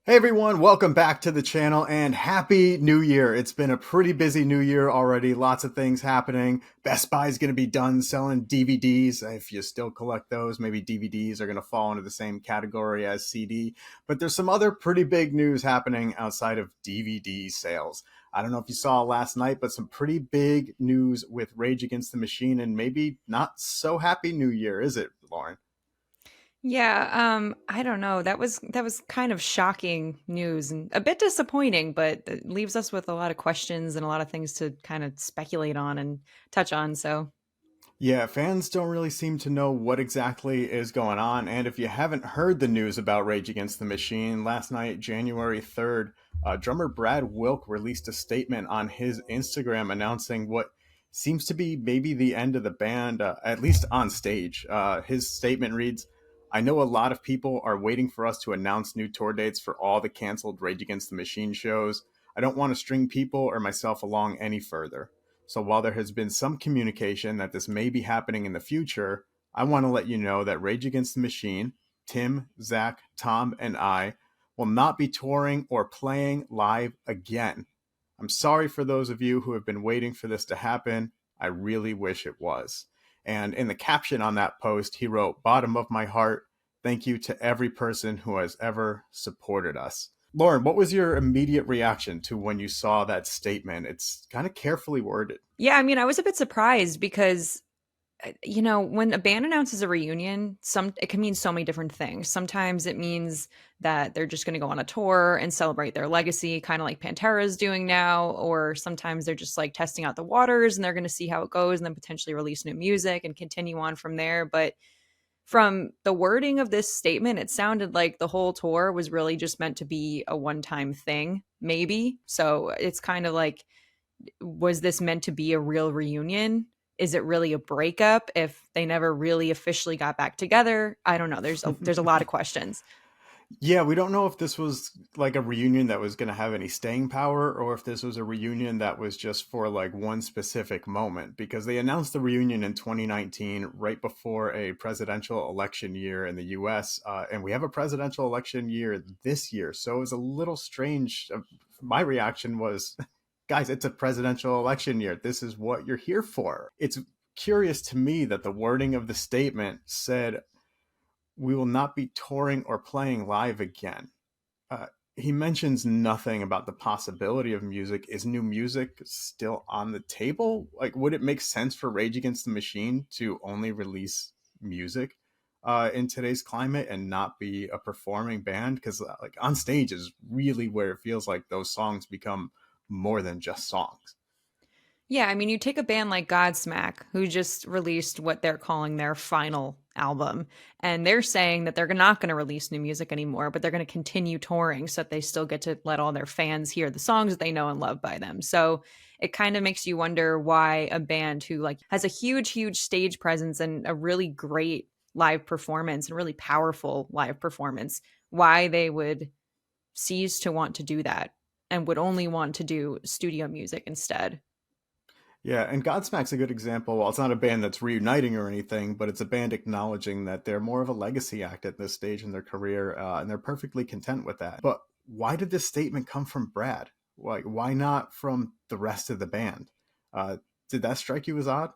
Hey everyone, welcome back to the channel and happy new year. It's been a pretty busy new year already. Lots of things happening. Best Buy is going to be done selling DVDs. If you still collect those, maybe DVDs are going to fall into the same category as CD. But there's some other pretty big news happening outside of DVD sales. I don't know if you saw last night, but some pretty big news with Rage Against the Machine and maybe not so happy new year, is it, Lauren? Yeah, I don't know. That was kind of shocking news and a bit disappointing, but it leaves us with a lot of questions and a lot of things to kind of speculate on and touch on. So, Yeah, fans don't really seem to know what exactly is going on. And if you haven't heard the news about Rage Against the Machine, last night, January 3rd, drummer Brad Wilk released a statement on his Instagram announcing what seems to be maybe the end of the band, at least on stage. His statement reads, I know a lot of people are waiting for us to announce new tour dates for all the canceled Rage Against the Machine shows. I don't want to string people or myself along any further. So while there has been some communication that this may be happening in the future, I want to let you know that Rage Against the Machine, Tim, Zach, Tom, and I will not be touring or playing live again. I'm sorry for those of you who have been waiting for this to happen. I really wish it was. And in the caption on that post, he wrote, Bottom of my heart, thank you to every person who has ever supported us. Lauren, what was your immediate reaction to when you saw that statement? It's kind of carefully worded. yeah, I mean, I was a bit surprised because when a band announces a reunion, some it can mean so many different things. Sometimes it means that they're just going to go on a tour and celebrate their legacy, kind of like Pantera is doing now, or sometimes they're just like testing out the waters and they're going to see how it goes and then potentially release new music and continue on from there. But from the wording of this statement, it sounded like the whole tour was really just meant to be a one-time thing, maybe. So it's kind of like, was this meant to be a real reunion? Is it really a breakup if they never really officially got back together? I don't know. There's a lot of questions. Yeah, we don't know if this was like a reunion that was going to have any staying power or if this was a reunion that was just for like one specific moment because they announced the reunion in 2019 right before a presidential election year in the US. And we have a presidential election year this year. So it was a little strange. My reaction was, guys, it's a presidential election year. This is what you're here for. It's curious to me that the wording of the statement said, we will not be touring or playing live again. Uh, he mentions nothing about the possibility of music. Is new music still on the table? Like, would it make sense for Rage Against the Machine to only release music in today's climate and not be a performing band? Because like on stage is really where it feels like those songs become more than just songs. Yeah, I mean, you take a band like Godsmack, who just released what they're calling their final album, and they're saying that they're not going to release new music anymore, but they're going to continue touring so that they still get to let all their fans hear the songs that they know and love by them. So it kind of makes you wonder why a band who like has a huge stage presence and a really great live performance and really powerful live performance, why they would cease to want to do that and would only want to do studio music instead. Yeah, and Godsmack's a good example. Well, it's not a band that's reuniting or anything, but it's a band acknowledging that they're more of a legacy act at this stage in their career, and they're perfectly content with that. But why did this statement come from Brad? Why not from the rest of the band? Uh, did that strike you as odd?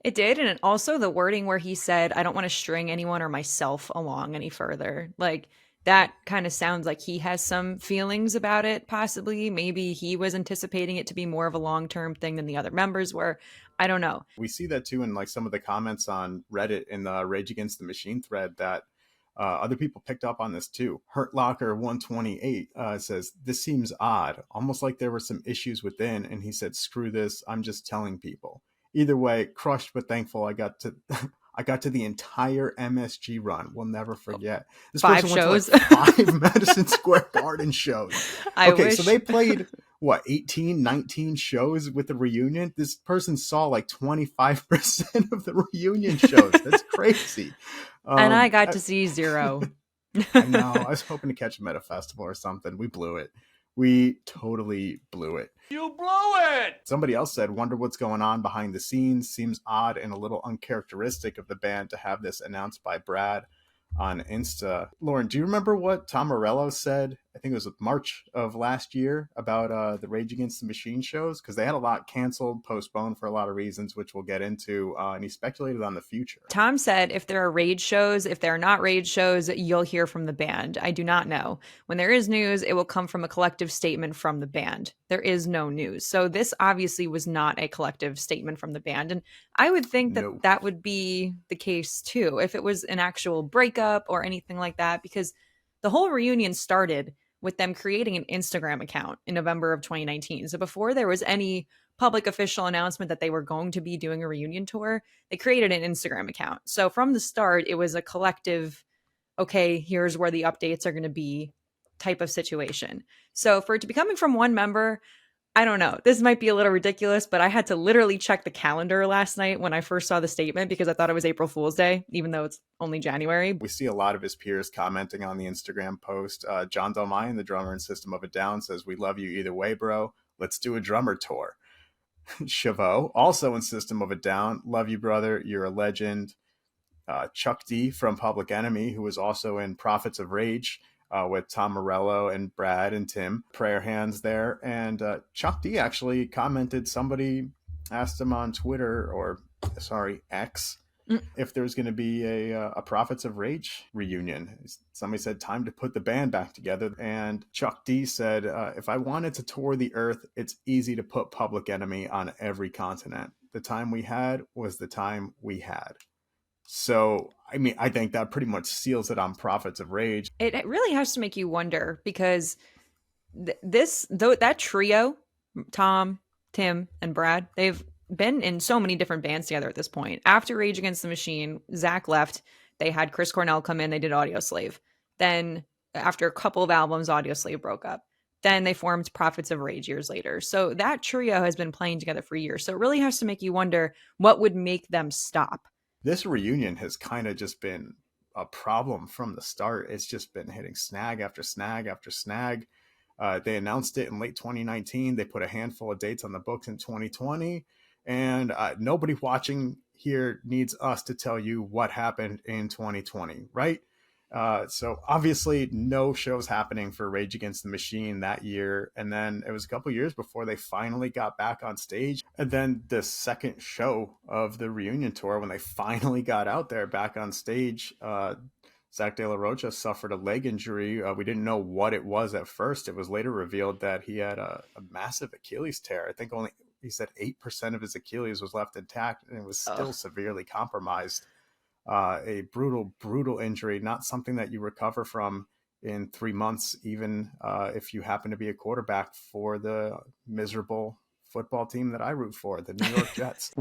It did, and also the wording where he said, "I don't want to string anyone or myself along any further." Like that kind of sounds like he has some feelings about it, possibly. Maybe he was anticipating it to be more of a long-term thing than the other members were. I don't know. We see that too in like some of the comments on Reddit in the Rage Against the Machine thread that other people picked up on this too. Hurt Locker 128 says, This seems odd, almost like there were some issues within. And he said, Screw this, I'm just telling people. Either way, crushed but thankful I got to. I got to the entire MSG run. We'll never forget. This Five person went to like shows. 5 Madison Square Garden shows. I Okay, so wish. they played what 18, 19 shows with the reunion. This person saw like 25% of the reunion shows. That's crazy. And I um got I, to see zero. I know, I was hoping to catch him at a festival or something. We blew it. We totally blew it. You blew it! Somebody else said, wonder what's going on behind the scenes. Seems odd and a little uncharacteristic of the band to have this announced by Brad on Insta. Lauren, do you remember what Tom Morello said I think it was March of last year, about the Rage Against the Machine shows, because they had a lot canceled, postponed for a lot of reasons, which we'll get into. And he speculated on the future. Tom said if there are rage shows, if there are not rage shows, you'll hear from the band. I do not know. When there is news, it will come from a collective statement from the band. There is no news. So this obviously was not a collective statement from the band. And I would think that No. that would be the case too, if it was an actual breakup or anything like that, because the whole reunion started with them creating an Instagram account in November of 2019. So before there was any public official announcement that they were going to be doing a reunion tour, they created an Instagram account. So from the start, it was a collective, okay, here's where the updates are going to be type of situation. So for it to be coming from one member, I don't know. This might be a little ridiculous, but I had to literally check the calendar last night when I first saw the statement because I thought it was April Fool's Day, even though it's only January. We see a lot of his peers commenting on the Instagram post. John Delmayan, the drummer in System of a Down, says, "We love you either way, bro. Let's do a drummer tour." Chavot, also in System of a Down, "Love you, brother. You're a legend." Chuck D from Public Enemy, who was also in Prophets of Rage with Tom Morello and Brad and Tim, prayer hands there. And Chuck D actually commented, somebody asked him on Twitter, or sorry, X, if there was going to be a Prophets of Rage reunion. Somebody said, "Time to put the band back together." And Chuck D said, "If I wanted to tour the earth, it's easy to put Public Enemy on every continent. The time we had was the time we had." So, I mean, I think that pretty much seals it on Prophets of Rage. It really has to make you wonder because that trio, Tom, Tim, and Brad, they've been in so many different bands together at this point. After Rage Against the Machine, Zach left. They had Chris Cornell come in. They did Audio Slave. Then after a couple of albums, Audio Slave broke up. Then they formed Prophets of Rage years later. So that trio has been playing together for years. So it really has to make you wonder what would make them stop. This reunion has kind of just been a problem from the start. It's just been hitting snag after snag after snag. They announced it in late 2019. They put a handful of dates on the books in 2020. And nobody watching here needs us to tell you what happened in 2020, right? So obviously no shows happening for Rage Against the Machine that year. And then it was a couple years before they finally got back on stage. And then the second show of the reunion tour, when they finally got out there back on stage, Zach De La Rocha suffered a leg injury. We didn't know what it was at first. It was later revealed that he had a massive Achilles tear. I think he said 8% of his Achilles was left intact, and it was still severely compromised. A brutal injury, not something that you recover from in 3 months, even if you happen to be a quarterback for the miserable football team that I root for, the New York Jets.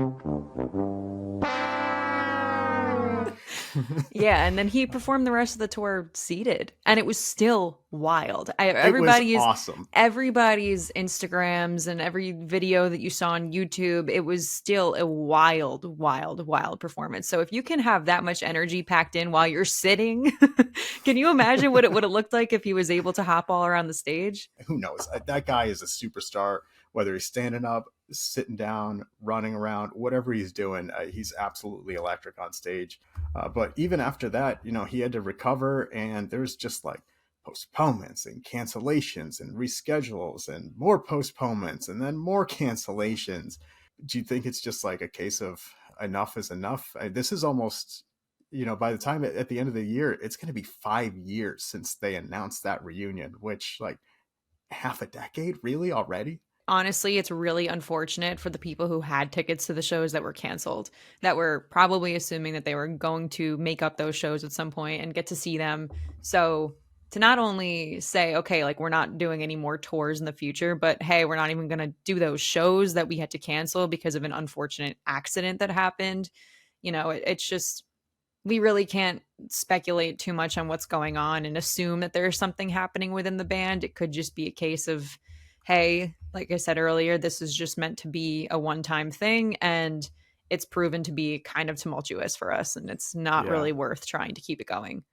Yeah, and then he performed the rest of the tour seated, and it was still wild. It was awesome. Everybody's Instagrams and every video that you saw on YouTube, it was still a wild performance. So if you can have that much energy packed in while you're sitting, can you imagine what it would have looked like if he was able to hop all around the stage? Who knows? That guy is a superstar, whether he's standing up, sitting down, running around, whatever he's doing, he's absolutely electric on stage. But even after that, he had to recover, and there's just like postponements and cancellations and reschedules and more postponements and then more cancellations. Do you think it's just like a case of enough is enough? This is almost, by the time at the end of the year, it's going to be 5 years since they announced that reunion, which, like, half a decade really already? Honestly, it's really unfortunate for the people who had tickets to the shows that were canceled, that were probably assuming that they were going to make up those shows at some point and get to see them. So to not only say, okay, like, we're not doing any more tours in the future, but hey, we're not even going to do those shows that we had to cancel because of an unfortunate accident that happened. It's just, we really can't speculate too much on what's going on and assume that there's something happening within the band. It could just be a case of, hey, like I said earlier, this is just meant to be a one-time thing, and it's proven to be kind of tumultuous for us, and it's not really worth trying to keep it going.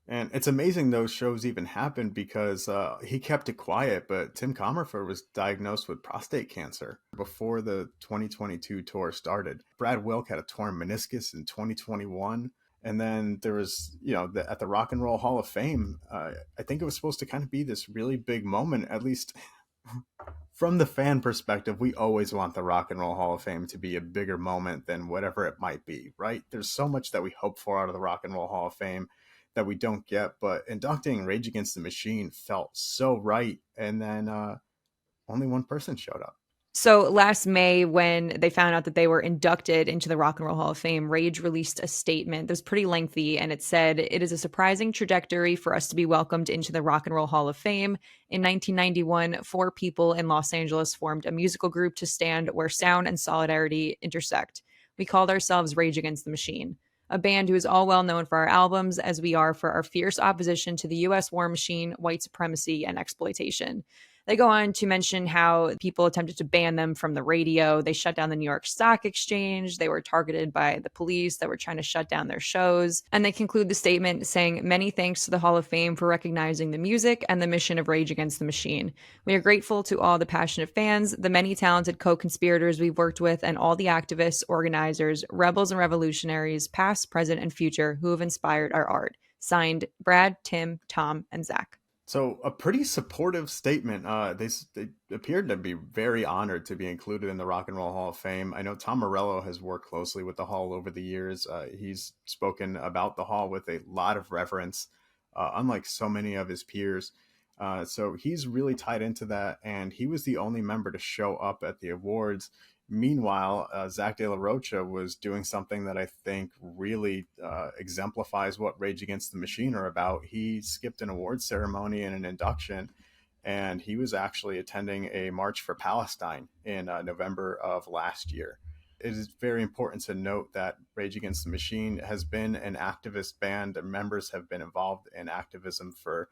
And it's amazing those shows even happened because he kept it quiet, but Tim Comerford was diagnosed with prostate cancer before the 2022 tour started. Brad Wilk had a torn meniscus in 2021. And then there was, at the Rock and Roll Hall of Fame, I think it was supposed to kind of be this really big moment, at least from the fan perspective. We always want the Rock and Roll Hall of Fame to be a bigger moment than whatever it might be, right? There's so much that we hope for out of the Rock and Roll Hall of Fame that we don't get, but inducting Rage Against the Machine felt so right. And then only one person showed up. So last May, when they found out that they were inducted into the Rock and Roll Hall of Fame, Rage released a statement that was pretty lengthy, and it said, "It is a surprising trajectory for us to be welcomed into the Rock and Roll Hall of Fame. In 1991, four people in Los Angeles formed a musical group to stand where sound and solidarity intersect. We called ourselves Rage Against the Machine, a band who is all well known for our albums as we are for our fierce opposition to the U.S. war machine, white supremacy, and exploitation." They go on to mention how people attempted to ban them from the radio. They shut down the New York Stock Exchange. They were targeted by the police that were trying to shut down their shows. And they conclude the statement saying, "Many thanks to the Hall of Fame for recognizing the music and the mission of Rage Against the Machine. We are grateful to all the passionate fans, the many talented co-conspirators we've worked with, and all the activists, organizers, rebels, and revolutionaries, past, present, and future, who have inspired our art. Signed, Brad, Tim, Tom, and Zach." So a pretty supportive statement. They appeared to be very honored to be included in the Rock and Roll Hall of Fame. I know Tom Morello has worked closely with the Hall over the years. He's spoken about the Hall with a lot of reverence, unlike so many of his peers. So he's really tied into that, and he was the only member to show up at the awards. Meanwhile, Zach De La Rocha was doing something that I think really exemplifies what Rage Against the Machine are about. He skipped an award ceremony and an induction, and he was actually attending a March for Palestine in November of last year. It is very important to note that Rage Against the Machine has been an activist band. Their members have been involved in activism for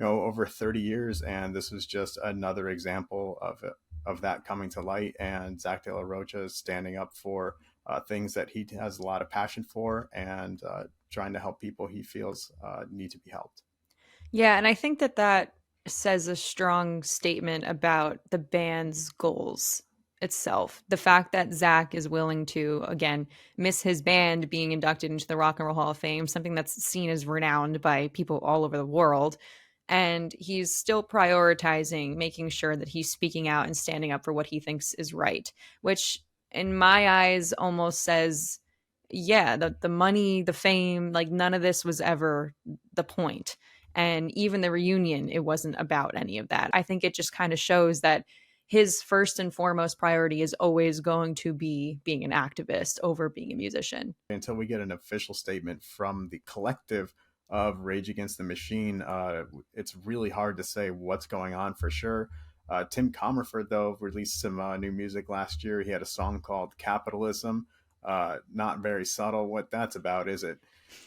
over 30 years, and this was just another example of that coming to light. And Zach De La Rocha is standing up for things that he has a lot of passion for, and trying to help people he feels need to be helped. Yeah, and I think that that says a strong statement about the band's goals itself. The fact that Zach is willing to, again, miss his band being inducted into the Rock and Roll Hall of Fame, something that's seen as renowned by people all over the world. And he's still prioritizing making sure that he's speaking out and standing up for what he thinks is right, which in my eyes almost says, yeah, the money, the fame, like none of this was ever the point. And even the reunion, it wasn't about any of that. I think it just kind of shows that his first and foremost priority is always going to be being an activist over being a musician. Until we get an official statement from the collective of Rage Against the Machine, it's really hard to say what's going on for sure. Tim Comerford, though, released some new music last year. He had a song called Capitalism. Not very subtle what that's about, is it?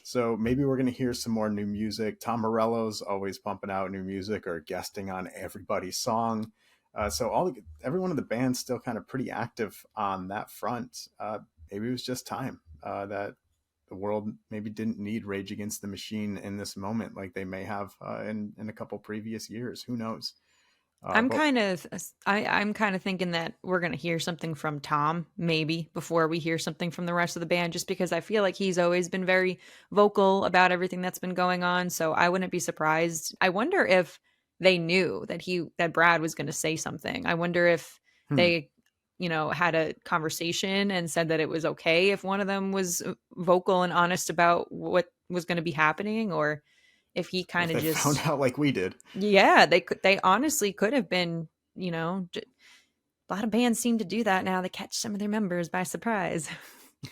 So maybe we're going to hear some more new music. Tom Morello's always pumping out new music or guesting on everybody's song. So everyone in the band's still kind of pretty active on that front. Maybe it was just time that the world maybe didn't need Rage Against the Machine in this moment like they may have in a couple previous years. Who knows? I'm kind of I'm kind of thinking that we're going to hear something from Tom maybe before we hear something from the rest of the band, just because I feel like he's always been very vocal about everything that's been going on, so I wouldn't be surprised. I wonder if they knew that Brad was going to say something. I wonder if they had a conversation and said that it was okay if one of them was vocal and honest about what was going to be happening, or if he kind of just found out like we did. Yeah, they honestly could have been, a lot of bands seem to do that now. They catch some of their members by surprise.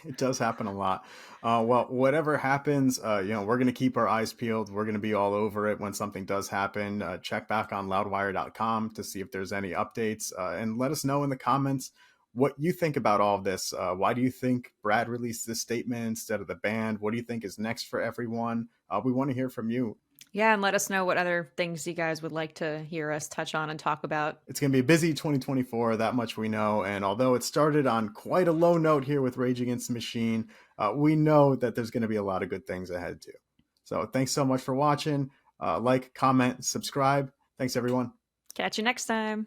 It does happen a lot. Well, whatever happens, we're going to keep our eyes peeled. We're going to be all over it when something does happen. Check back on loudwire.com to see if there's any updates, and let us know in the comments what you think about all of this. Why do you think Brad released this statement instead of the band? What do you think is next for everyone? We want to hear from you. Yeah, and let us know what other things you guys would like to hear us touch on and talk about. It's going to be a busy 2024, that much we know. And although it started on quite a low note here with Rage Against the Machine, we know that there's going to be a lot of good things ahead too. So thanks so much for watching. Like, comment, subscribe. Thanks, everyone. Catch you next time.